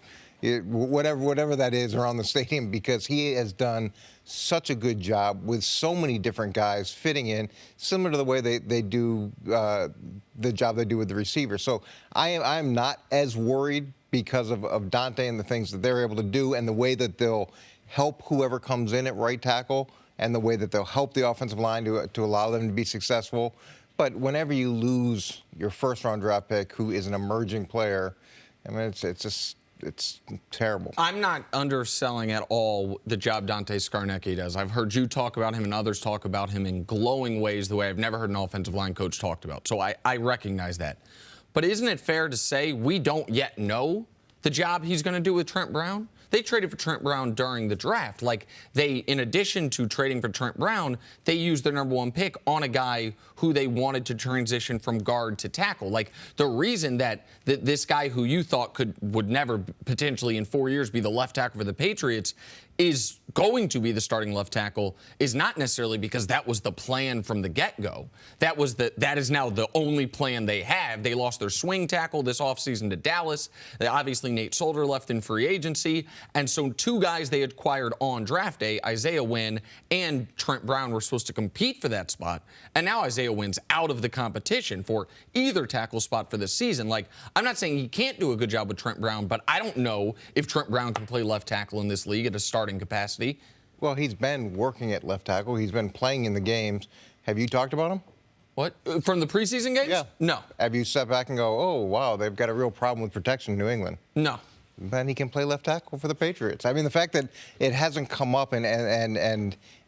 whatever that is around the stadium, because he has done such a good job with so many different guys fitting in, similar to the way they do the job they do with the receiver. So I'm not as worried because of Dante and the things that they're able to do and the way that they'll help whoever comes in at right tackle and the way that they'll help the offensive line to allow them to be successful. But whenever you lose your first-round draft pick, who is an emerging player, I mean, it's terrible. I'm not underselling at all the job Dante Scarnecchia does. I've heard you talk about him and others talk about him in glowing ways the way I've never heard an offensive line coach talked about. So I recognize that. But isn't it fair to say we don't yet know the job he's going to do with Trent Brown? They traded for Trent Brown during the draft. Like, in addition to trading for Trent Brown, they used their number 1 pick on a guy who they wanted to transition from guard to tackle. Like, the reason that this guy who you thought would never potentially in 4 years be the left tackle for the Patriots is going to be the starting left tackle is not necessarily because that was the plan from the get-go. That is now the only plan they have. They lost their swing tackle this offseason to Dallas. Obviously, Nate Solder left in free agency. And so 2 guys they acquired on draft day, Isaiah Wynn and Trent Brown, were supposed to compete for that spot. And now Isaiah Wynn's out of the competition for either tackle spot for the season. Like, I'm not saying he can't do a good job with Trent Brown, but I don't know if Trent Brown can play left tackle in this league at a starting capacity. Well, he's been working at left tackle. He's been playing in the games. Have you talked about him? What? From the preseason games? Yeah. No. Have you stepped back and go, oh, wow, they've got a real problem with protection in New England? No. Then he can play left tackle for the Patriots. I mean, the fact that it hasn't come up and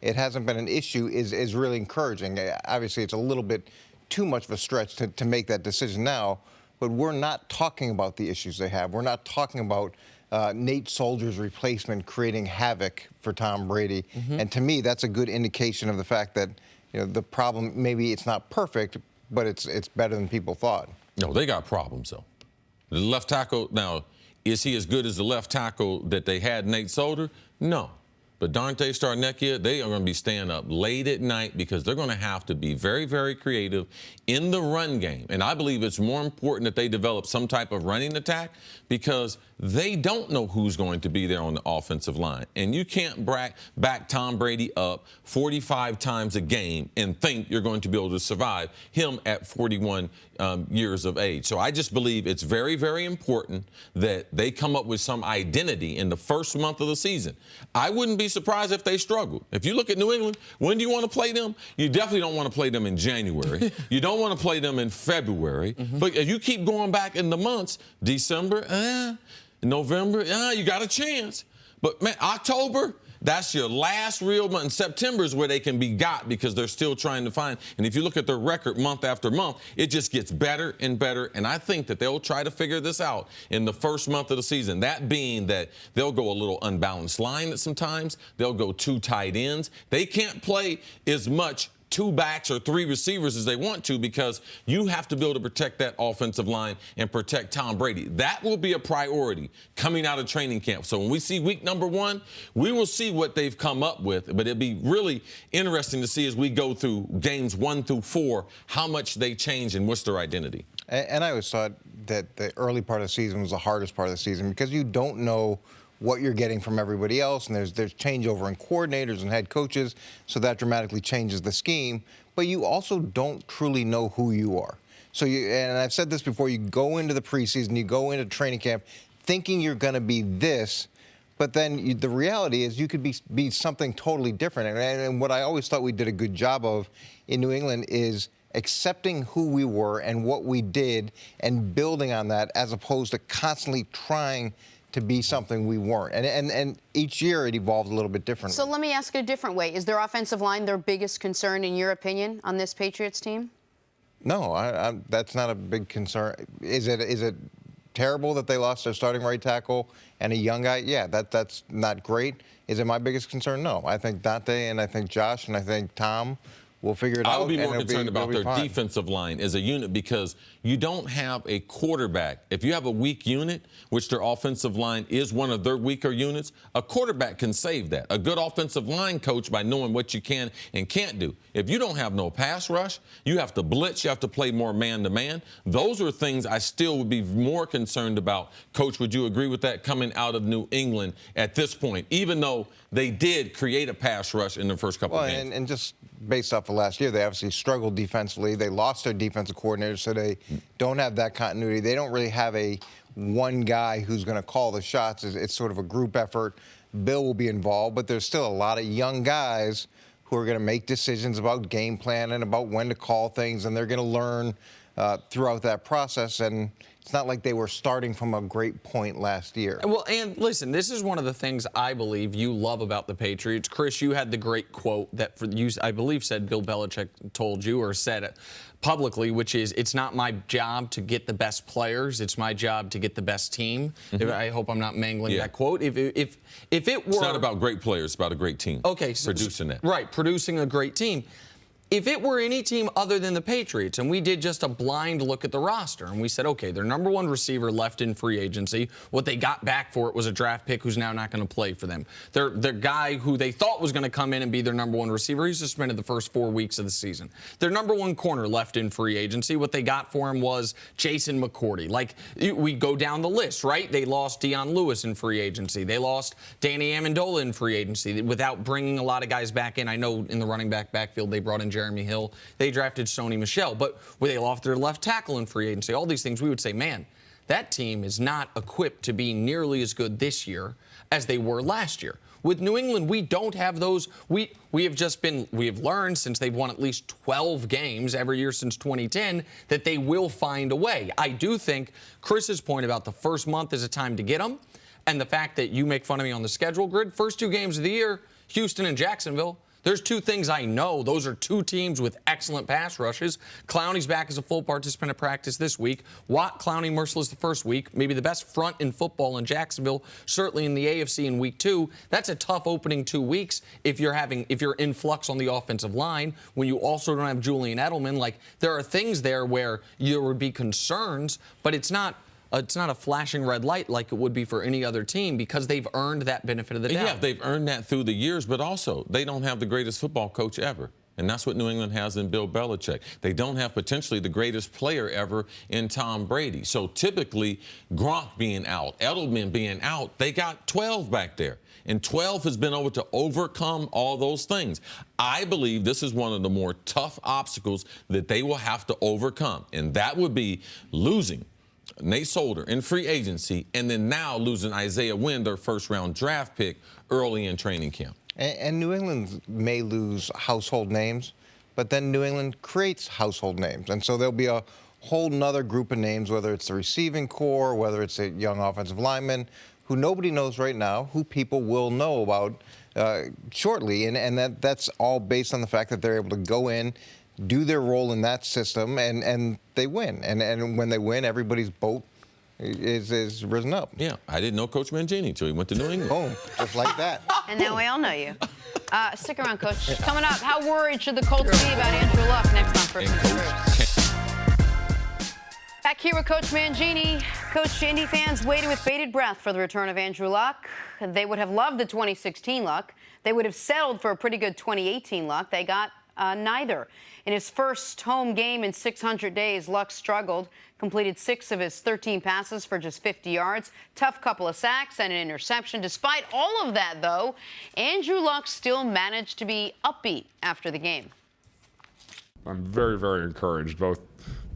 it hasn't been an issue is really encouraging. Obviously, it's a little bit too much of a stretch to make that decision now, but we're not talking about the issues they have. We're not talking about Nate Solder's replacement creating havoc for Tom Brady. And to me, that's a good indication of the fact that, the problem, maybe it's not perfect, but it's better than people thought. No, they got problems, though. The left tackle, now, is he as good as the left tackle that they had, Nate Solder? No. But Dante Starnecchia, they are going to be staying up late at night because they're going to have to be very, very creative in the run game. And I believe it's more important that they develop some type of running attack because they don't know who's going to be there on the offensive line. And you can't back Tom Brady up 45 times a game and think you're going to be able to survive him at 41 years of age. So I just believe it's very, very important that they come up with some identity in the first month of the season. I wouldn't be surprised if they struggled. If you look at New England, when do you want to play them? You definitely don't want to play them in January. You don't want to play them in February. But if you keep going back in the months, December, November, you got a chance. But, man, October, that's your last real month. And September is where they can be got because they're still trying to find. And if you look at their record month after month, it just gets better and better. And I think that they'll try to figure this out in the first month of the season. That being that they'll go a little unbalanced line at sometimes. They'll go 2 tight ends. They can't play as much 2 backs or 3 receivers as they want to because you have to be able to protect that offensive line and protect Tom Brady. That will be a priority coming out of training camp. So when we see week number 1, we will see what they've come up with. But it'll be really interesting to see as we go through games 1 through 4 how much they change and what's their identity. And I always thought that the early part of the season was the hardest part of the season because you don't know what you're getting from everybody else, and there's changeover in coordinators and head coaches, so that dramatically changes the scheme. But you also don't truly know who you are. So and I've said this before, you go into the preseason, you go into training camp thinking you're going to be this, but then the reality is you could be something totally different. And what I always thought we did a good job of in New England is accepting who we were and what we did and building on that as opposed to constantly trying to be something we weren't. And each year it evolved a little bit differently. So let me ask it a different way. Is their offensive line their biggest concern, in your opinion, on this Patriots team? No, that's not a big concern. Is it terrible that they lost their starting right tackle and a young guy? Yeah, that's not great. Is it my biggest concern? No. I think Dante and I think Josh and I think Tom will figure it out. I would be more concerned about their defensive line as a unit because you don't have a quarterback. If you have a weak unit, which their offensive line is one of their weaker units, a quarterback can save that. A good offensive line coach by knowing what you can and can't do. If you don't have no pass rush, you have to blitz, you have to play more man-to-man. Those are things I still would be more concerned about. Coach, would you agree with that coming out of New England at this point, even though they did create a pass rush in the first couple of games? And just based off of last year, they obviously struggled defensively. They lost their defensive coordinator, so they don't have that continuity. They don't really have a one guy who's going to call the shots. It's sort of a group effort. Bill will be involved, but there's still a lot of young guys who are going to make decisions about game plan and about when to call things, and they're going to learn throughout that process. And it's not like they were starting from a great point last year. Well, and listen, this is one of the things I believe you love about the Patriots. Chris, you had the great quote that I believe said Bill Belichick told you or said it publicly, which is, it's not my job to get the best players, it's my job to get the best team. I hope I'm not mangling that quote. If it were... It's not about great players, it's about a great team. Okay. Producing that. Right, producing a great team. If it were any team other than the Patriots, and we did just a blind look at the roster, and we said, okay, their number 1 receiver left in free agency. What they got back for it was a draft pick who's now not going to play for them. Their guy who they thought was going to come in and be their number 1 receiver, he's suspended the first 4 weeks of the season. Their number 1 corner left in free agency. What they got for him was Jason McCourty. Like, we go down the list, right? They lost Dion Lewis in free agency. They lost Danny Amendola in free agency without bringing a lot of guys back in. I know in the running backfield they brought in Jeremy Hill. They drafted Sony Michel, but when they lost their left tackle in free agency, all these things, we would say, man, that team is not equipped to be nearly as good this year as they were last year. With New England, we don't have those. We have learned since they've won at least 12 games every year since 2010 that they will find a way. I do think Chris's point about the first month is a time to get them, and the fact that you make fun of me on the schedule grid, first 2 games of the year, Houston and Jacksonville. There's 2 things I know. Those are 2 teams with excellent pass rushes. Clowney's back as a full participant at practice this week. Watt, Clowney, Merciless the first week. Maybe the best front in football in Jacksonville, certainly in the AFC in week 2. That's a tough opening 2 weeks if you're in flux on the offensive line, when you also don't have Julian Edelman. Like, there are things there where there would be concerns, but it's not it's not a flashing red light like it would be for any other team because they've earned that benefit of the doubt. Yeah, they've earned that through the years, but also they don't have the greatest football coach ever. And that's what New England has in Bill Belichick. They don't have potentially the greatest player ever in Tom Brady. So typically, Gronk being out, Edelman being out, they got 12 back there. And 12 has been able to overcome all those things. I believe this is one of the more tough obstacles that they will have to overcome. And that would be losing Nate Solder in free agency and then now losing Isaiah Wynn, their first-round draft pick, early in training camp. And New England may lose household names, but then New England creates household names. And so there'll be a whole nother group of names, whether it's the receiving core, whether it's a young offensive lineman, who nobody knows right now, who people will know about shortly. And that's all based on the fact that they're able to go in, do their role in that system, and they win. And when they win, everybody's boat is risen up. Yeah, I didn't know Coach Mangini until he went to New England. Boom, just like that. And now we all know you. Stick around, Coach. Coming up, how worried should the Colts be about Andrew Luck next on First and True? Back here with Coach Mangini. Coach, Indy fans waited with bated breath for the return of Andrew Luck. They would have loved the 2016 Luck. They would have settled for a pretty good 2018 Luck. They got neither. In his first home game in 600 days, Luck struggled, completed 6 of his 13 passes for just 50 yards, tough couple of sacks and an interception. Despite all of that, though, Andrew Luck still managed to be upbeat after the game. I'm very, very encouraged, both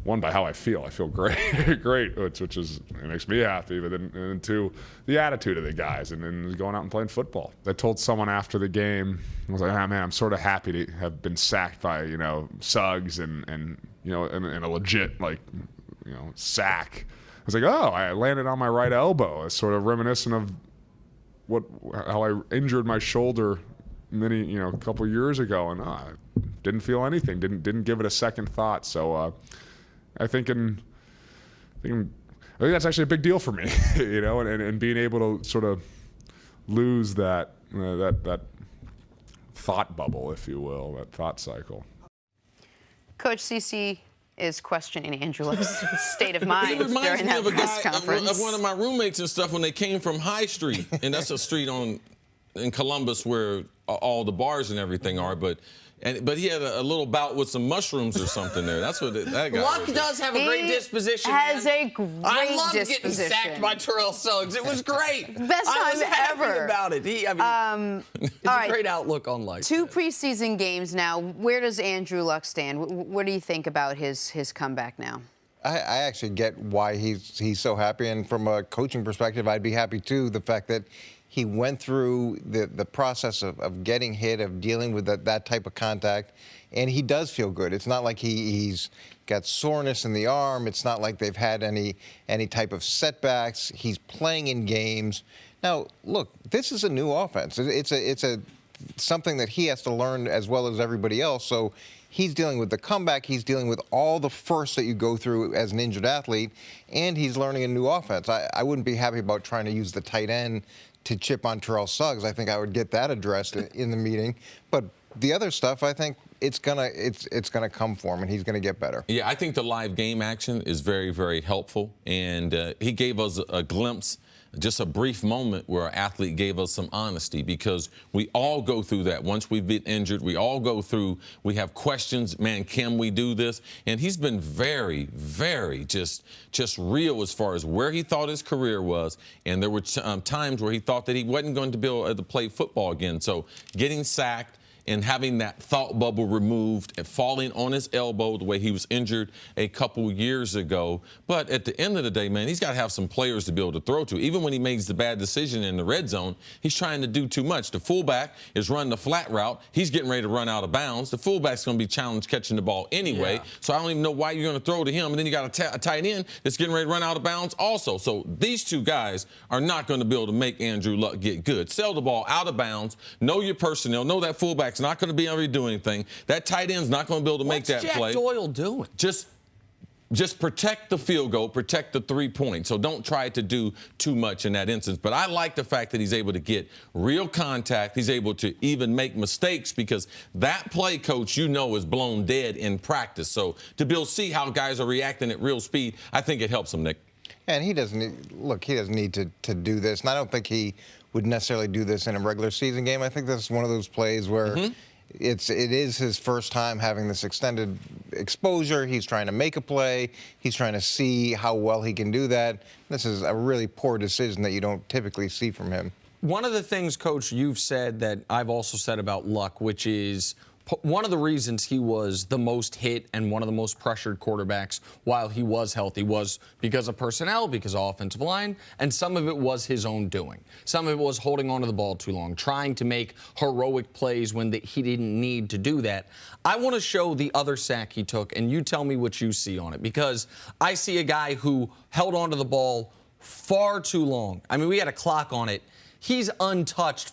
one, by how I feel. I feel great, great, which is, it makes me happy, but then and two, the attitude of the guys and then going out and playing football. I told someone after the game, I was like, man, I'm sort of happy to have been sacked by, Suggs and a legit, sack. I was like, oh, I landed on my right elbow. It's sort of reminiscent of how I injured my shoulder a couple years ago, and I didn't feel anything, didn't give it a second thought. So I think that's actually a big deal for me, and being able to sort of lose that thought bubble, if you will, that thought cycle. Coach CC is questioning Andrew Luck's state of mind It reminds during me that of a press guy, conference. of one of my roommates and stuff when they came from High Street, and that's a street in Columbus where all the bars and everything are, but he had a little bout with some mushrooms or something there. That's what that guy Luck was. does have a great disposition. Has man. a great I loved disposition. getting sacked by Terrell Suggs. It was great. Best I was time happy ever. about it. It's all a right. great outlook on life. 2 preseason games now. Where does Andrew Luck stand? What do you think about his comeback now? I actually get why he's so happy, and from a coaching perspective, I'd be happy too. The fact that he went through the process of getting hit, of dealing with that type of contact, and he does feel good. It's not like he's got soreness in the arm. It's not like they've had any type of setbacks. He's playing in games. Now, look, this is a new offense. It's something that he has to learn as well as everybody else. So he's dealing with the comeback. He's dealing with all the firsts that you go through as an injured athlete, and he's learning a new offense. I wouldn't be happy about trying to use the tight end to chip on Terrell Suggs. I think I would get that addressed in the meeting. But the other stuff, I think it's gonna come for him, and he's gonna get better. Yeah, I think the live game action is very, very helpful, and he gave us a glimpse, just a brief moment where our athlete gave us some honesty, because we all go through that. Once we've been injured, we all go through, we have questions, man, can we do this? And he's been very, very just real as far as where he thought his career was, and there were times where he thought that he wasn't going to be able to play football again. So getting sacked and having that thought bubble removed and falling on his elbow the way he was injured a couple years ago. But at the end of the day, man, he's got to have some players to be able to throw to. Even when he makes the bad decision in the red zone, he's trying to do too much. The fullback is running the flat route. He's getting ready to run out of bounds. The fullback's going to be challenged catching the ball anyway. Yeah. So I don't even know why you're going to throw to him. And then you got a tight end that's getting ready to run out of bounds also. So these two guys are not going to be able to make Andrew Luck get good. Sell the ball out of bounds. Know your personnel. Know that fullback's not going to be able to do anything. That tight end's not going to be able to make that play. What's Jack Doyle doing? Just protect the field goal, protect the 3 points. So don't try to do too much in that instance. But I like the fact that he's able to get real contact. He's able to even make mistakes, because that play, coach, is blown dead in practice. So to be able to see how guys are reacting at real speed, I think it helps him, Nick. And he doesn't need to do this. And I don't think he would necessarily do this in a regular season game. I think this is one of those plays where it is his first time having this extended exposure. He's trying to make a play. He's trying to see how well he can do that. This is a really poor decision that you don't typically see from him. One of the things, Coach, you've said that I've also said about Luck, which is one of the reasons he was the most hit and one of the most pressured quarterbacks while he was healthy was because of personnel, because of offensive line, and some of it was his own doing. Some of it was holding onto the ball too long, trying to make heroic plays when he didn't need to do that. I want to show the other sack he took, and you tell me what you see on it, because I see a guy who held onto the ball far too long. I mean, we had a clock on it. He's untouched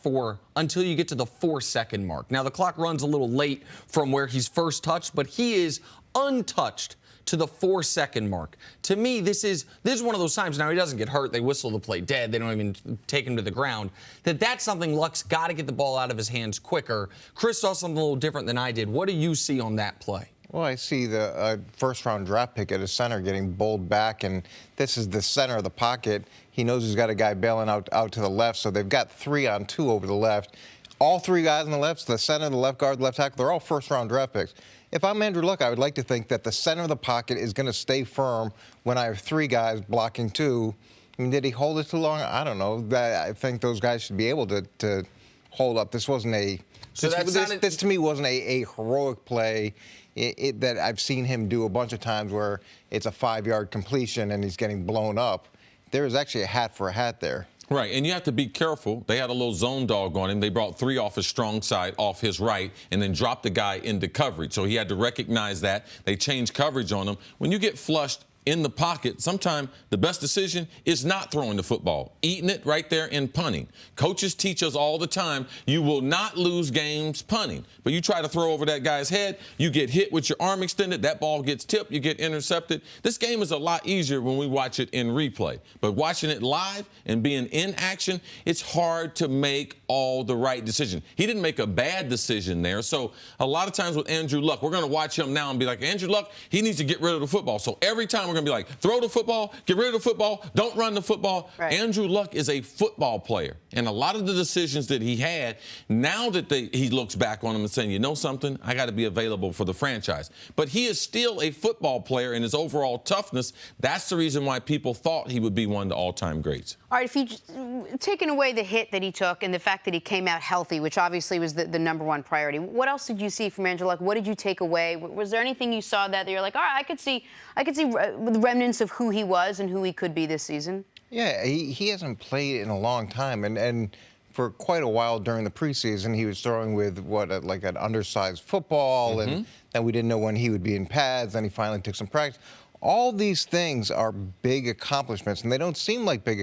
until you get to the 4-second mark. Now, the clock runs a little late from where he's first touched, but he is untouched to the 4-second mark. To me, this is one of those times. Now, he doesn't get hurt. They whistle the play dead. They don't even take him to the ground. That's something Luck's got to get the ball out of his hands quicker. Cris saw something a little different than I did. What do you see on that play? Well, I see the first-round draft pick at his center getting bowled back, and this is the center of the pocket. He knows he's got a guy bailing out to the left, so they've got 3-on-2 over the left. All three guys on the left, the center, the left guard, the left tackle, they're all first-round draft picks. If I'm Andrew Luck, I would like to think that the center of the pocket is going to stay firm when I have three guys blocking two. I mean, did he hold it too long? I don't know. I think those guys should be able to hold up. This wasn't a this to me wasn't a heroic play that I've seen him do a bunch of times where it's a 5-yard completion and he's getting blown up. There is actually a hat for a hat there. Right, and you have to be careful. They had a little zone dog on him. They brought 3 off his strong side, off his right, and then dropped the guy into coverage. So he had to recognize that. They changed coverage on him. When you get flushed in the pocket, sometimes the best decision is not throwing the football, eating it right there and punting. Coaches teach us all the time, you will not lose games punting. But you try to throw over that guy's head, you get hit with your arm extended, that ball gets tipped, you get intercepted. This game is a lot easier when we watch it in replay. But watching it live and being in action, it's hard to make all the right decisions. He didn't make a bad decision there. So a lot of times with Andrew Luck, we're going to watch him now and be like, Andrew Luck, he needs to get rid of the football. So every time we're going to be like, throw the football, get rid of the football, don't run the football. Right. Andrew Luck is a football player. And a lot of the decisions that he had, now that he looks back on them and saying, you know something, I got to be available for the franchise. But he is still a football player, and his overall toughness, that's the reason why people thought he would be one of the all-time greats. All right, if you taking away the hit that he took and the fact that he came out healthy, which obviously was the number one priority, what else did you see from Andrew Luck? What did you take away? Was there anything you saw that you're like, all right, I could see the remnants of who he was and who he could be this season? Yeah, he hasn't played in a long time, and for quite a while during the preseason, he was throwing with like an undersized football, and then we didn't know when he would be in pads. Then he finally took some practice. All these things are big accomplishments, and they don't seem like big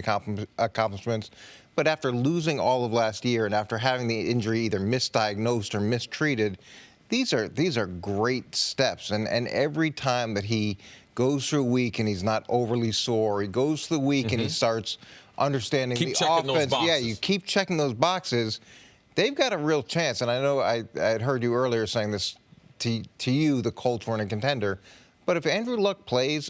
accomplishments. But after losing all of last year and after having the injury either misdiagnosed or mistreated, these are great steps. And every time that he goes through a week and he's not overly sore, he goes through the week and he starts understanding the offense. Yeah, you keep checking those boxes. They've got a real chance. And I know I had heard you earlier saying this to you, the Colts weren't a contender. But if Andrew Luck plays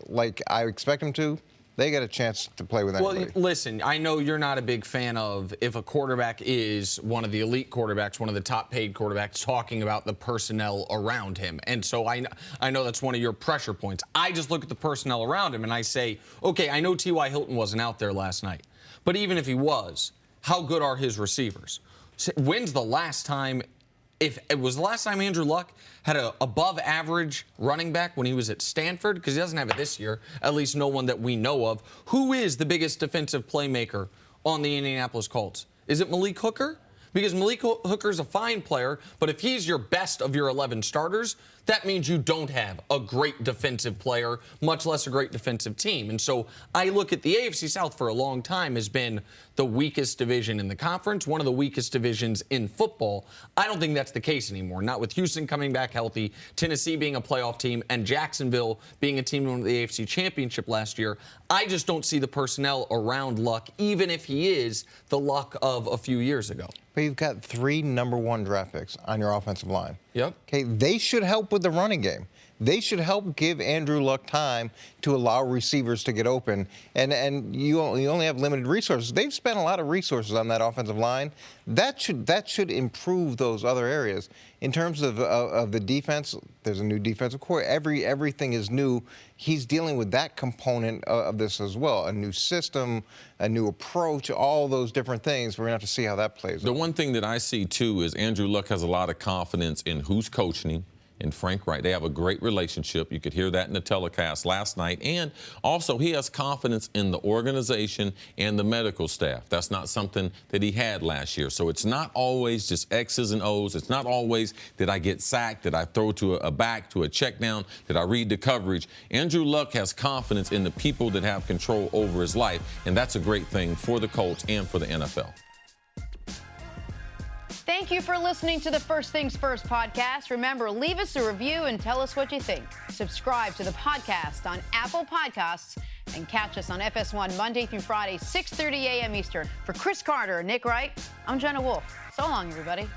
like I expect him to, they got a chance to play with anybody. Well, listen, I know you're not a big fan of if a quarterback is one of the elite quarterbacks, one of the top paid quarterbacks, talking about the personnel around him. And so I know that's one of your pressure points. I just look at the personnel around him and I say, okay, I know T.Y. Hilton wasn't out there last night. But even if he was, how good are his receivers? When's the last time, if it was the last time Andrew Luck had an above-average running back when he was at Stanford? Because he doesn't have it this year, at least no one that we know of. Who is the biggest defensive playmaker on the Indianapolis Colts? Is it Malik Hooker? Because Malik Hooker's a fine player, but if he's your best of your 11 starters, that means you don't have a great defensive player, much less a great defensive team. And so I look at the AFC South for a long time has been the weakest division in the conference, one of the weakest divisions in football. I don't think that's the case anymore. Not with Houston coming back healthy, Tennessee being a playoff team, and Jacksonville being a team that won the AFC Championship last year. I just don't see the personnel around Luck, even if he is the Luck of a few years ago. But you've got 3 number 1 draft picks on your offensive line. Yep. Okay, they should help with the running game. They should help give Andrew Luck time to allow receivers to get open. And you only have limited resources. They've spent a lot of resources on that offensive line. That should improve those other areas. In terms of the defense, there's a new defensive coordinator. Everything is new. He's dealing with that component of this as well. A new system, a new approach, all those different things. We're going to have to see how that plays. The one thing that I see, too, is Andrew Luck has a lot of confidence in who's coaching him. And Frank Wright. They have a great relationship. You could hear that in the telecast last night. And also, he has confidence in the organization and the medical staff. That's not something that he had last year. So it's not always just X's and O's. It's not always did I get sacked, did I throw to a back, to a check down, did I read the coverage. Andrew Luck has confidence in the people that have control over his life. And that's a great thing for the Colts and for the NFL. Thank you for listening to the First Things First podcast. Remember, leave us a review and tell us what you think. Subscribe to the podcast on Apple Podcasts and catch us on FS1 Monday through Friday, 6:30 a.m. Eastern. For Cris Carter and Nick Wright, I'm Jenna Wolfe. So long, everybody.